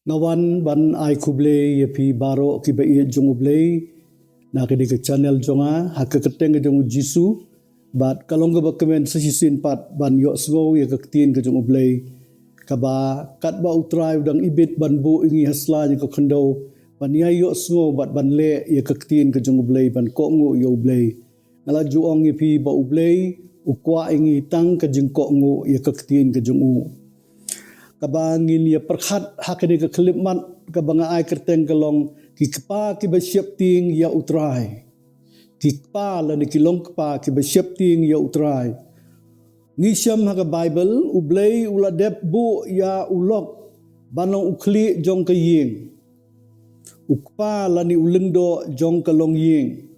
Ngawan ban ai kublei ye pi baro ki ba ye jong ublei na ke ke channel jonga hakka keteng ke jong jisu bat kalong ga bakmen sesisin pat ban yo sgo ye ke tin ke jong ublei ka ba kat ba utrai udang ibit ban bu ingi hasla ni ko khando ban ya yo sgo bat ban le ye ke tin ke jong ublei ban ko ngu yo ublei ngala juong ye pi ba ublei ukwa ingi tang ke jing ko ngu ye ke tin ke jong u kabangin ya perkhat hakani ke kelipmat kabanga ai kerteng kelong ki kpa ki besiap ting ya utrai ki kpa la ni kilong kpa ki besiap ting ya utrai ngisham ha bible ublei ula dep bu ya ulok banong ukli jong ke ying ukpa la ni ulendo jong ke long ying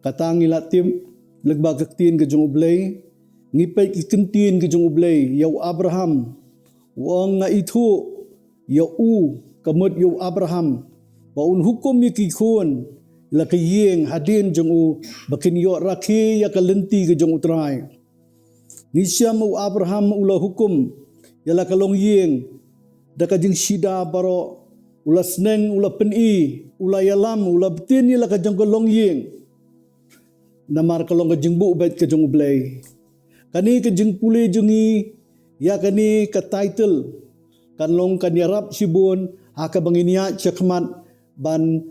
katangi latim legba ke tin ke jong ublei ngipet ki kentin ke jong ublei ya Abraham wong nga itu ya kamut ya Abraham baun hukum ya kikun la kiyeng hadin jong u bakin yo rakhi ya kalenti ke jong utrai nisiam u Abraham ula hukum ya la kalong yeng da ka jing sida baro ula sneng ula peni ula yalam ula betin ya la ka jong kalong yeng namar kalong ka jing bu bet ke jong ublei kani ke jing pule jungi ya kani ke title kan long kan yarap sibun haka banginia chakmat ban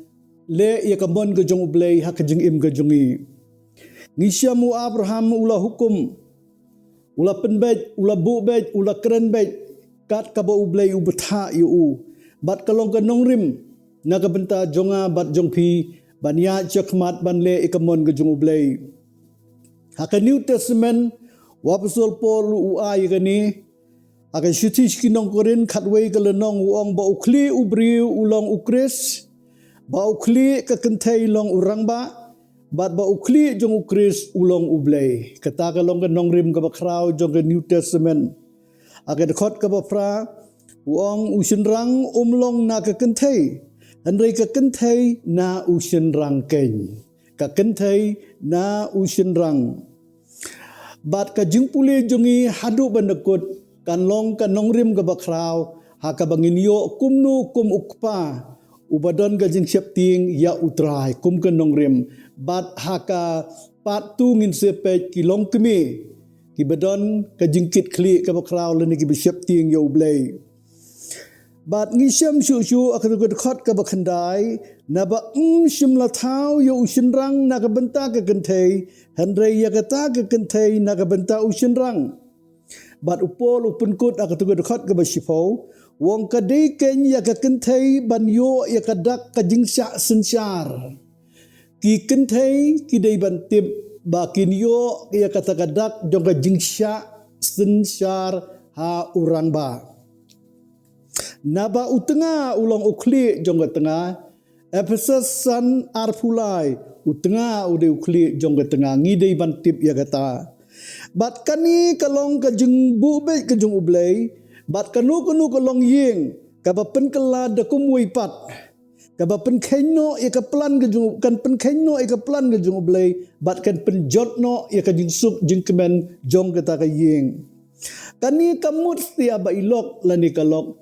le ya kabon ke jong ublei haka jing im ke jongi ngisyamu Abraham ula hukum ula penbet ula bubet ula keren bet kat ka ba ublei ubetha yu bat kalong ka nongrim na ka benta jonga bat jongpi ban ya chakmat ban le ikamon ke jong ublei haka New Testament Wapsol Paul uai gani akan syutish kinong korin katway kalenong uang ba ukli ubriu ulong ukris ba ukli kakentay long urang ba bat ba ukli jong ukris ulong ublay kata kalong kanong rim ka bakraw jong ka New Testament akan khot ka bapra uang usinrang umlong na kakentay andray kakentay na usinrang ken kakentay na usinrang bat ka jingpuli jongi hadu bandakut kan long kan nongrim ka bakraw haka bangin yo kumnu kum ukpa ubadon ka jing septing ya utrai kum kan nongrim bat haka patu ngin sepe ki long kemi ki badon ka jingkit kli ka bakraw leni ki septing ya ublei bat ngisham shu akan khot ka bakhandai na ba shimla thau yo ushinrang na ka benta ka kentei handre ya kata ka kentei na ka benta ushinrang bat upol upunkut akan khot ka basipau wong ka dei ken ya ka kentei ban yo ya ka dak ka jingsha sensar ki kentei ki dei ban tip ba kin yo ya kata ka dak jong ka jingsha sensar ha urang ba naba utenga ulang ukli jong ka tengah Ephesus san arfulai utenga ude ukli jong ka tengah ngidei bantip ya kata bat kani kalong ka jeng bube ka jong ublei bat kanu kalong yeng ka ba pen kala da kumui pat ka ba pen khenno ya ka plan ka jong kan pen khenno ya ka plan ka jong ublei bat kan pen jotno ya ka jing suk jing kemen jong ka ta ka yeng kani kamut tia ba ilok lani kalok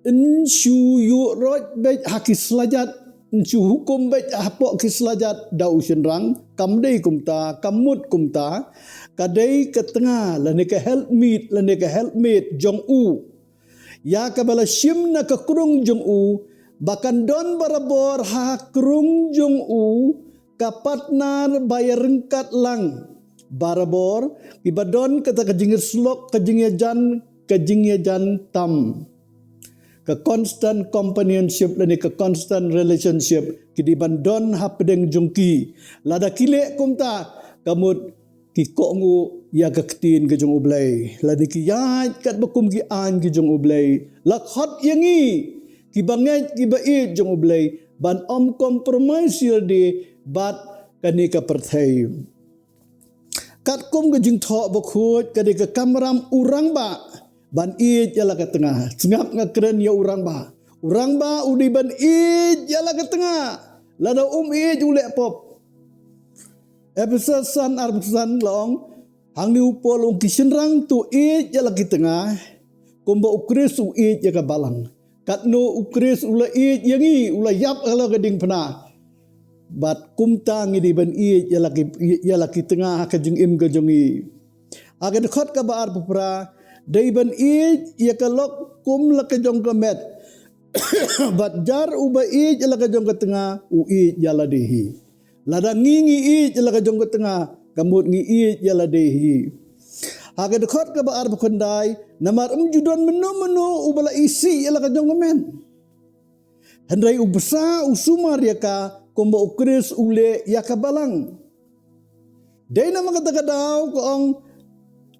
insyu yu roj bet haki selajat insyu hukum bet hapok ki selajat dau shenrang kamdei kumta kamut kumta kadai ke tengah lani ke helpmate jong u ya ka bala shim na ka kurung jong u bakan don barabor ha kurung jong u ka partner bayar rengkat lang barabor ibadon kata kajingir slok kajingir jan tam ke constant companionship dan ke constant relationship kidi bandon hapdeng jongki lada kile kumta kamut ki kongu ya gaktin ke jong ublei ladi ki yat kat bakum ki an ki jong ublei lakhot yangi ki banget ki bai jong ublei ban om compromise de bat kani ka perthai kat kum ke jing tho bakhut kadi ka kamram urang ba ban ij yala ke tengah sengap ngakren ya urang ba udi ban ij yala ke tengah lada ij ule pop episode san arbusan long hang ni upol ung kisenrang tu ij yala ke tengah komba ukris u ij ya ka balang katno ukris ula yangi ula yap ala gading pena bat kumtang di ban yalaki tengah ka jeng im ka jongi aga dekat ka baar pupra dai ban ya kalok kum la ka jong ka met bat jar uba la ka jong ka tengah yala dehi lada ngi la ka jong ka tengah kamut ngi yala dehi aga dekat ka baar pukandai namar judon menu ubala isi yala ka jong ka men handai ubesa usumar ya ka kumba ukris ule ya ka balang dai na magkataga daw koong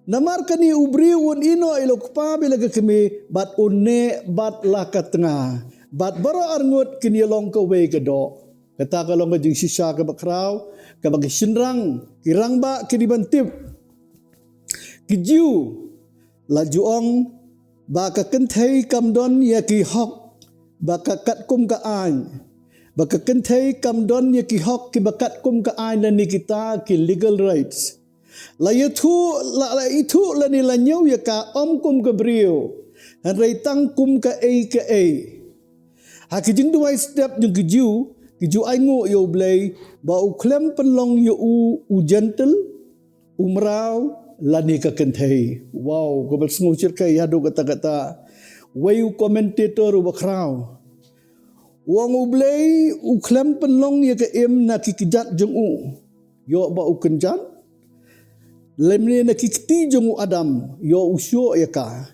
namar kani ubri won ino ilok pa bilaga kami bat une bat laka tengah bat bara arngut kini long ka we ka do kata ka long ka jing sisa ka bakraw ka bagi sinrang kirang ba kini bantip kijiu lajuong baka kenthei kamdon ya ki hok baka kat kum ka an baka kenthei kamdon ya ki hok ki bakat kum ka an ni kita ki legal rights la itu la ni la nyau ya ka kum ka brio han rei tang kum ka ha ki jing duai step jung kijiu ai ngo yo blai ba u klem penlong yo u gentle umrau lani ka kenthei wow ko bel sngu chirka ya do kata wayu commentator u bakraw wong u blai u klem penlong ya ka em na ki kijat jung u yo ba u kenjan lemne na ki kti jung u adam yo u syo ya ka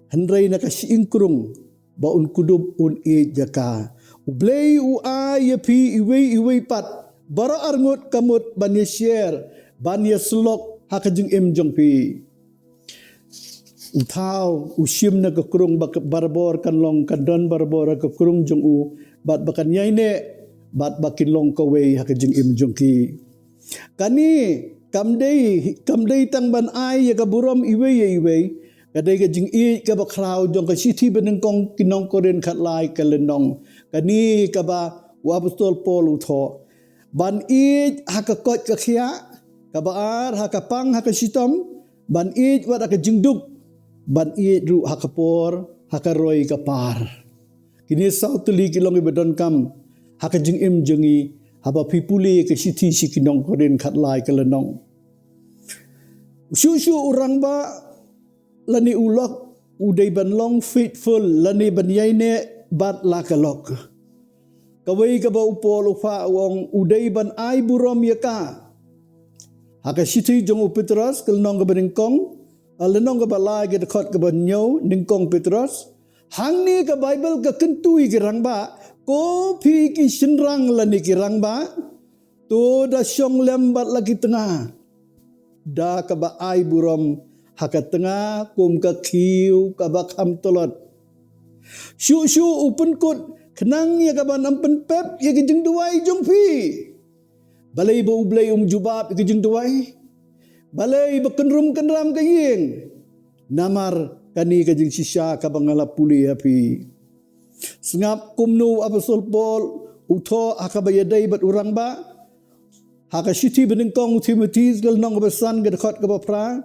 handrai na ka siingkrung ba un kudub un jaka u blai u a ya pi iwei pat bara arngut kamut ban ya share ban ya slok hakajing im jong pi utau usim na kakurung barbor kan long kadon barbor kakurung jong u bat bakan yai ne bat bakin long kawe hakajing im jong ki kani kamdei tang ban ai ya kaburam iwe kadai ka jing ka bakraw jong ka siti beneng kong kinong koren khat lai ka lenong kani ka ba wa apostol Paul utho ban hakakot ka khia kabaar hakapang hakasitom ban wat hakajingduk ban ru hakapor hakaroy kapar kini sautuli kilong ibadon kam hakajing im jengi haba pipuli ke siti sikinong korin khatlai kalenong usu urang ba lani ulok udai ban long faithful lani ban yaine bat lakalok kawai ka ba upol ufa wong udai ban ai burom yaka haka siti jong Petros kelnong ka beningkong alenong ka balai ka dekot ka banyo ningkong Petros hang ni ka Bible ka kentui ki rang ba ko pi ki sinrang lani ki rang ba to da syong lembat lagi tengah da ka ba ai burom haka tengah kum ka kiu ka ba kham tolot syu upun kut kenang ya ka ban ampen pep ya ki jeng duai jong pi balai ba ublay jubab ikajing duai balai ba kenram kaying namar kani kajing sisya ka bangala puli api sengap kumnu apostol Paul utho akabayadai bat urang ba haka siti beningkong Timothy gal nong besan ga dekat ka bapra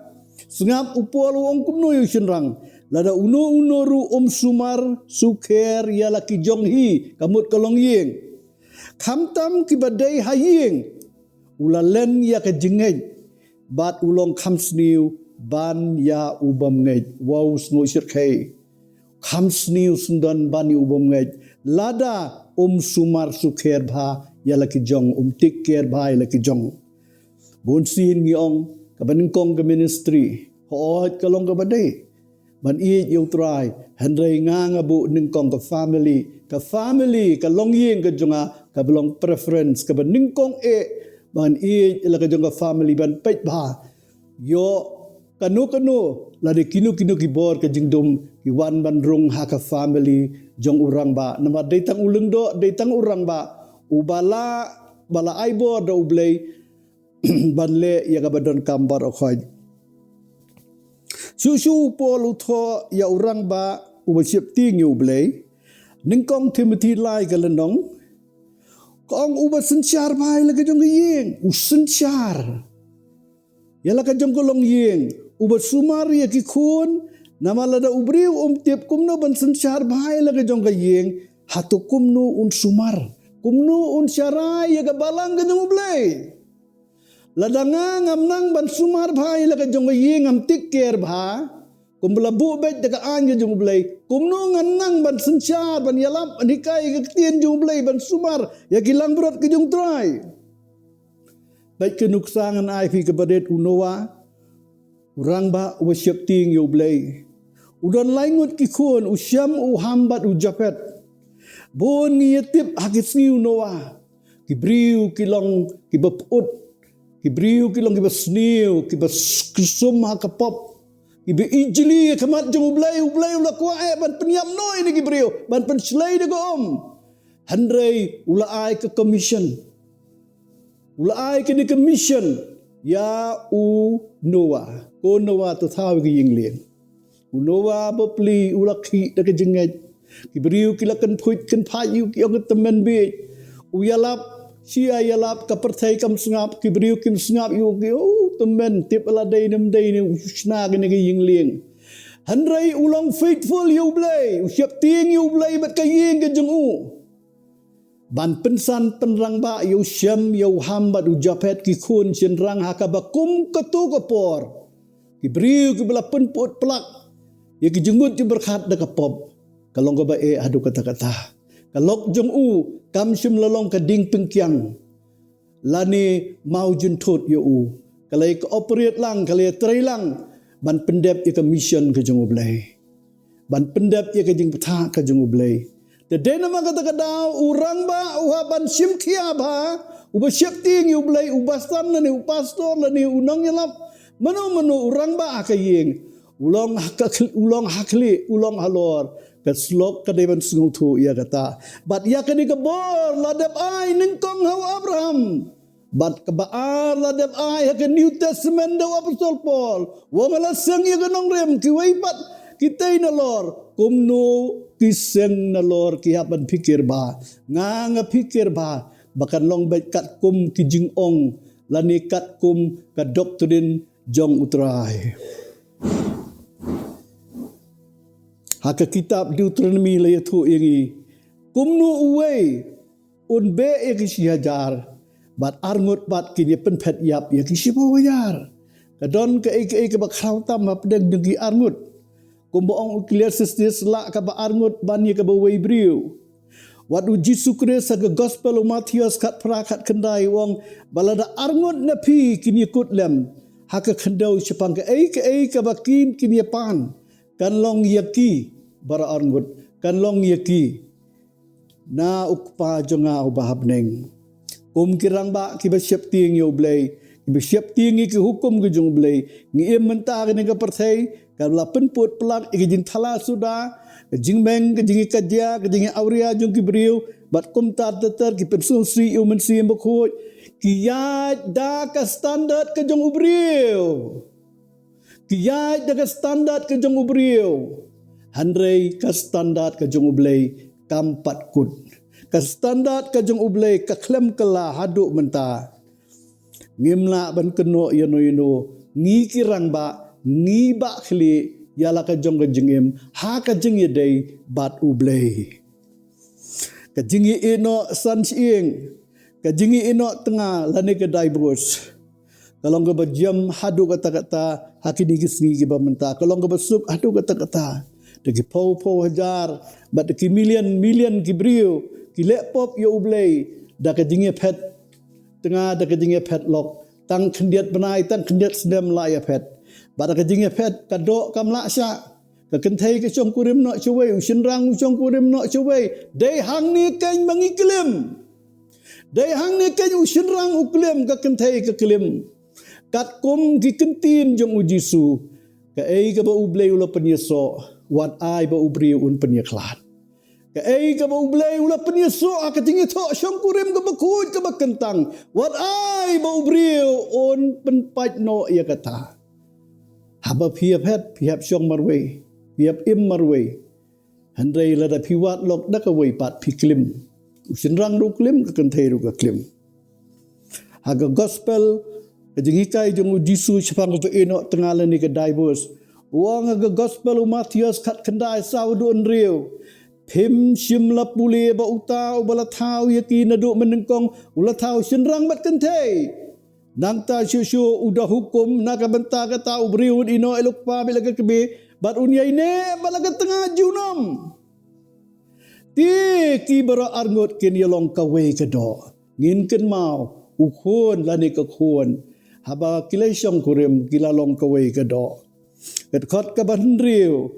sengap upol wong kumnu yu sinrang lada uno ru sumar suker ya laki jonghi kamut kalong ying kamtam kibadai haying ulalen ya ka jingej bat ulong khamsniu ban ya ubam ngej wow sngo sirkai khamsniu sundan bani ubam ngej lada sumar sukher bha ya laki jong tikker bha ya laki jong bonsin ngiong kabaningkong ka ministry hoot kalong ka badai ban yo try handrai nga bu ningkong ka family ka longyeng ka jonga ka belong preference ka baningkong ban ila ka jong family ban pet ba yo kanu lade kinu ki bor ka jingdum ki wan ban rung ha ka family jong urang ba nama datang ulung do datang urang ba ubala bala aibo do ublay ban le ya ka badon kambar okhoj susu pol utho ya urang ba ubasip ting ublay ningkong Timothy lai ka lenong kong ubat sensyar bai lagi jong yeng usensyar ya lagi jong kolong yeng ubat sumar ya ki kun Nama lada ubriu tiap kumno ban sensyar bahai laga jong kayeng hatu kumno un sumar. Kumno un syarai ya balang ka jong ublay. Lada ngam nang ban sumar bahai laga jong kayeng am tikker bah. Kumbala bubet daga anja jong ublay. Kumno nang ban sensyar ban yalap anikai kaktian jong ublay ban sumar ya kilang berat ka jong try. Baik kenuksangan ai fi kepadet unowa. Urang ba wasyap ting yo ublay. Udan laingut kikun usyam uhambat ujapet. Bon ngiyatip hakit sniu noa. Kibriu kilong kibaput. Kibriu kilong kibasniu. Kibaskusum hakapop. Kibi ijli kamat jeng ublay ula kuae ban penyam noi ni kibriu. Ban penslay ni goom. Handray ula ay ke commission. Ula ay ke ni commission. Ya u noa. Ko noa to thaw ki yingling. Unowa bopli ulaki daga jenget kibriu kilakan phuit kan phayu ki ong temen be uyalap sia yalap ka perthai kam sngap kibriu kim sngap yu ki temen tip ala dai nam dai ni usna ga ni yingling handrai ulang faithful yu blai usyap ting yu blai bat ka ying ga jengu ban pensan penrang ba yu syam yu hambat ujapet ki khun chen rang hakabakum katu kapor kibriu ki bela penput pelak ya kijenggut ju berkhat da kapop kalong ka bae adu kata-kata kalok jong u kam sim lolong ka ding pengkyang lani mau jun thot yo u kalai ka operate lang kalai trai lang ban pendep ya ka mission ka jong ublay ban pendep ya ka jing patha ka jong ublay de dena ma kata-kata urang ba uhaban sim khia ba uba syapting yu ublay ubastan lani upastor lani unang yalap mano urang ba akayeng ulong hakli ulong halor keslok kadeban sungu tu ia kata bat ya kani kebor ladap ai ningkong hau Abraham bat kebaar ladap ai ha New Testament da apostol Paul wong ala sang ya ganong rem ki waipat kitay na lor kumno kiseng na lor ki haban pikir ba nga pikir ba bakan long bait kat kum ki jingong lani kat kum ka doktrin jong utrai. Haka kitab Deuteronomy la yathu iri kumnu uwe un be eki sihajar bat arngut bat kini penpet yap ya kisipo wayar kadon ke eke bakraw tam mapdeg dengi arngut kumboong Ecclesiastes la ka ba arngut ban ye ka ba waybriu wadu Jisu Kristus sa gospel Matius kat prakat kendai wong balada arngut na pi kini kutlem haka kendau sepang ke eke bakin kini pan kan long yaki bara arngut kan long yaki na ukpa jonga ubahabneng kum kirang ba kiba syap ting yo blay kiba syap ting ki hukum ke jong blay ngi menta ke nga perthai kan la penput pelak ki jing thala suda jing beng ke jing kadia ke jing auria jong ki briu bat kum tar teter ki pensul sri u men sim bkhoi ki ya da ka standard ke jong ubriu kiyay daga standard ke jong ubriu handrei ka standard ke jong ublay kampat kut ka standard ke jong ublay ka klem kala haduk menta ngimla ban keno yano ngi kirang ba ngi ba khli yala ka jong jengem ha ka jeng yedai bat ublay ka jingi ino san siing ka jingi ino tengah lani ke divorce kalau engkau berjam hadu kata-kata hakini kisngi kiba menta. Kalau engkau bersuk hadu kata-kata. Degi pau hajar. Bat deki million kibriu. Ki lepop ya ublay. Da kejingnya pet. Tengah da kejingnya pet lok. Tang kendiat benai. Tang kendiat sedem la ya pet. Bat da kejingnya pet. Kadok kam laksa. Kakentai ke syong kurim nak ceway. Usin rang syong kurim nak ceway. Day hang ni kany mangiklim. Day hang ni kany usin rang uklim. Kakentai ke klim. Kat kum ki kentin jong ujisu ka ei ka ba ublay ula penyeso wat ai ba ubri un penyeklat ka ei ka ba ublay ula penyeso ka tingi tho syong kurim ka bakut ka bakentang wat ai ba ubri un penpat no ya kata haba phiap syong marwe phiap im marwe handrai la da phiwat lok da ka wei pat phiklim usin rang ru klim ka kentai ru ka klim haga gospel kajingikai jong Jisu sepang ko eno tengala ni ke divorce Wang aga gospel Matius kat kendai saudu enriu. Pim shim la pule ba utau bala tau yakin aduk menengkong ula tau senrang bat kentei. Nang ta syusyu udah hukum nak benta ka tau briu ino elok pa bila ka kebe bat unya ine bala ka tengah junam. Ti ki bara arngot ken yalong kawe ka do. Ngin ken mau ukhon lani ka khon. Haba kilay siyang kurim kilalong kawe ka do. Kat khot ka ban riu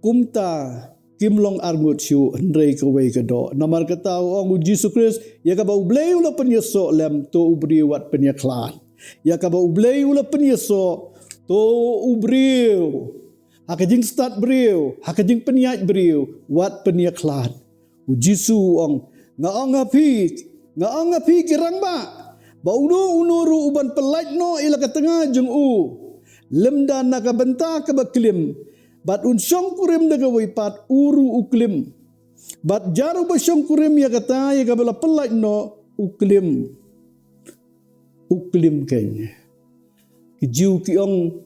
kumta kimlong arngot siu hendrei kawe ka do. Namar ka tau ong Jesus Christ ya ka ba ublay ula penyeso lem to ubri wat penyeklan. Ya ka ba ublay ula penyeso to ubriu. Hakajing start briu, hakajing penyat briu wat penyeklan. Jisu ong ngaong api kirang ba. Ba unuru uban pelaj no ila ka tengah jeng u. Lemda naka benta ka baklim. Bat unsyong kurim daga wipat uru uklim. Bat jaru basyong kurim ya kata ya kabala pelaj no uklim. Uklim kenya. Kijiu kiong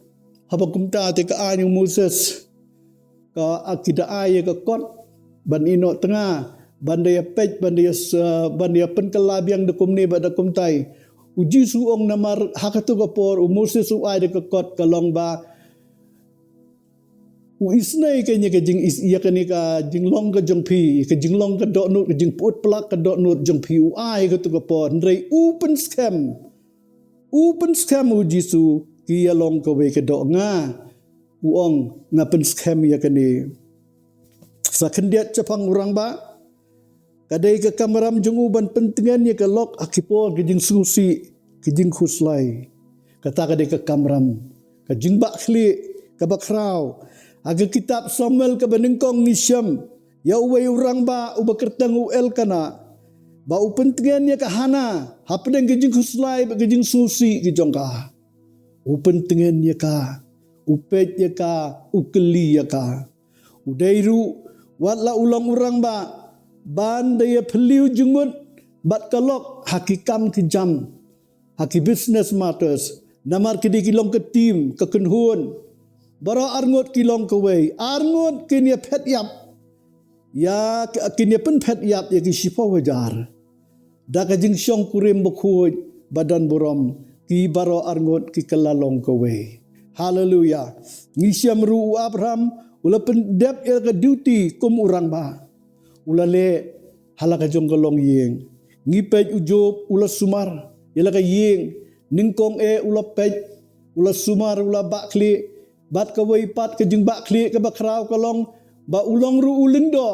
habakumta te ka anyong Moses. Ka akida ay ka kot. Ban ino tengah. Bandaya pej bandaya penkelabiang dekum ni ba dekum tai. Uji suong namar hakatu kapor Moses uai de kekot kalong ba isnai kenya ke jing is iya kani ka jinglong ka jong pi ke jinglong ka dok nut ke jing put pelak ka dok nut jong pi uai ka tu kapor ndrei open scam uji su ki long ka we ke dok nga uong ngapen scam ya kani sakendiat capang urang ba kadai ke kamaram jenguban pentingan ya ke lok akipor ke jing susi ke jing khuslai kata kadai ke kamram ke jing bakli ke bakrau aga kitab Samuel ke benengkong nisyam ya uwai urang ba ubakertang uel kana ba upentingan ya ke hana hapedeng ke jing khuslai ke jing susi ke jongka upentingan ya ka upet ya ka ukeli ya ka udairu watla ulang urang ba ban daya peliu jengmut bat kalok hakikam kijam haki business matters namar kedi kilong ke tim ke kenhun bara arngot kilong ke wei arngot kinya pet yap ya kinya pen pet yap ya ki sipa wajar da ka jing syong kurim bakhuj badan borom ki bara arngot ki kelalong ke wei haleluya ngisyam ru Abraham ula pendep ya ke duty kum urang ba ulale halaka jong kalong yeng ngipej ujob ula sumar yalaka yeng ningkong ula pej ula sumar ula bakli bat ka pat ka jing bakli ka bakrau kalong ba ulong ru ulendo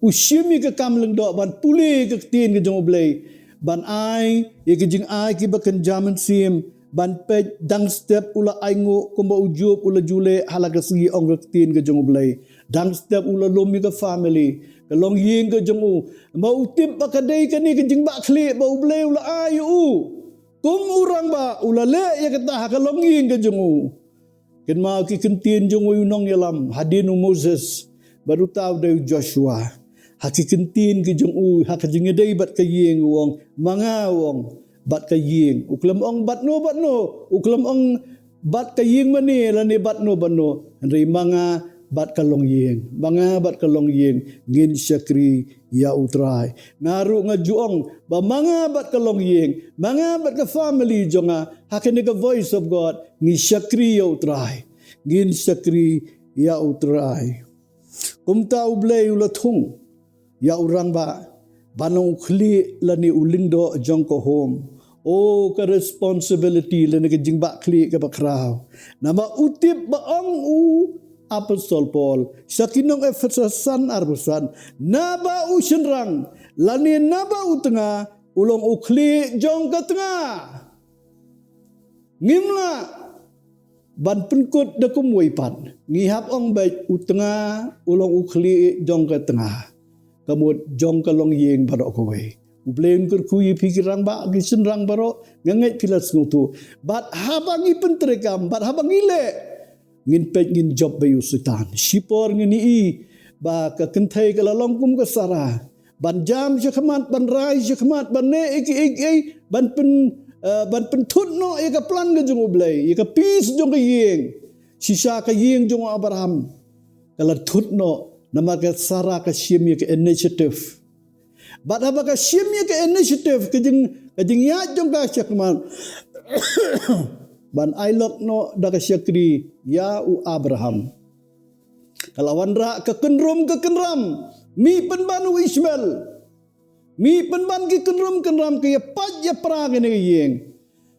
usyimi ka kamleng do ban puli ka tin ka jong oblay ban ai ye ka jing ai ki bakan jaman sim ban pej dang step ula aingo kumba ujob ula jule halaka sigi ong ka tin ka jong oblay dang step ula lomi ka family kalong yeng ke jong u ba utip ba kadai kani ke jing ba khle ba ublay ula ayu kum urang ba ula le ya kata kalong yeng ke jong u ken ma ki kentin jong u nong yalam hadinu Moses baru tahu dari Joshua haki kentin ke jong u hak jing dai bat ka yeng wong manga wong bat ka yeng uklam ong bat no uklam ong bat ka yeng mani lani bat no ndai manga bat kalong yeng banga bat kalong yeng ngin syakri ya utrai naru ngajuong ba manga bat kalong yeng manga bat ka family jonga hakene ka voice of God ngi syakri ya utrai ngin syakri ya utrai kumta ublay ulathung ya urang ba banong khli lani ulindo jong ko home oh ka responsibility lani ka jingba khli ka bakraw nama utip ba ong u Apostol Paul sa kinong Efesasan arbusan naba u senrang lani naba u tengah ulong ukli jong ka tengah ngimla ban penkut dakum waipan ngihap ong baik u tengah ulong ukli jong ka tengah kamut jong ka long yeng barok ko wei ublen kur kuyi pikirang ba gi senrang barok ngangai pilas ngutu bat habangi pentrekam bat habangi le ngin pej ngin job bayu sultan sipor ngin i ba ka kentai ka lalong kum ka sara ban jam je khamat ban rai je khamat ban ne ik ban pen thut no e ka plan ga jung oblay e ka peace jong ka yeng Sisa ka yeng jong Abraham. Kalau tutno nama ka Sarah ka siemye ka initiative. But apa ka siemye ka initiative kajing ya jong ka syakman. Ban ailok no da ka syakri ya u Abraham. Kalawan ra ka kenram mi penbanu Ismail. Mi penban ki kenram ke ya pat ya prang ni yeng.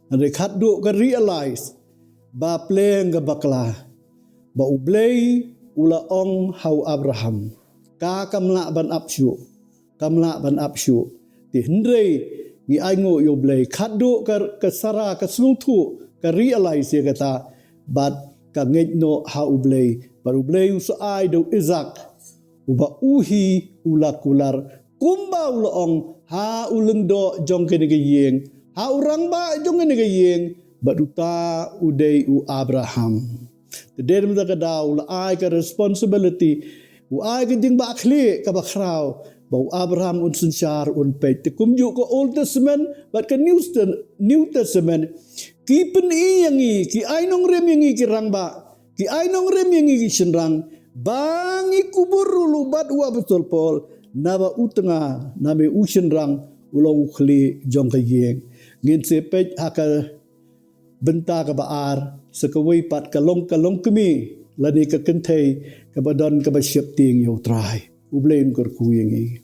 Ande khaddu ka realize ba pleng ga bakla. Ba ublei ula ong hau Abraham. Ka kamla ban apsyu. Ti hendrei ni aingo yo blei khaddu ka Sarah ka slungtu ka realize ya kata bat ka ngejno hau ublei. Baru blei usai do Isaac. Uba uhi ula kular kumba ula ong ha uleng do jong kene ke yeng ha urang ba jong kene ke yeng baduta udei u Abraham teder mta ka da ula ai ka responsibility u ai ka jing ba khli ka ba khrau ba Abraham un sunshar un pe te kumju ko Old Testament but ka New Testament ki pen i yangi ki ainong rem yangi ki rang ba ki ainong rem yangi ki shenrang bangi kubur lubat wa betul pol naba utanga nabe ushen rang ulang ukhli jong ka yeng ngin se pej haka benta ka baar sekawai pat kalong kemi lani ka kentei ka badon ka basyap ting yo trai ublein kor ku yengi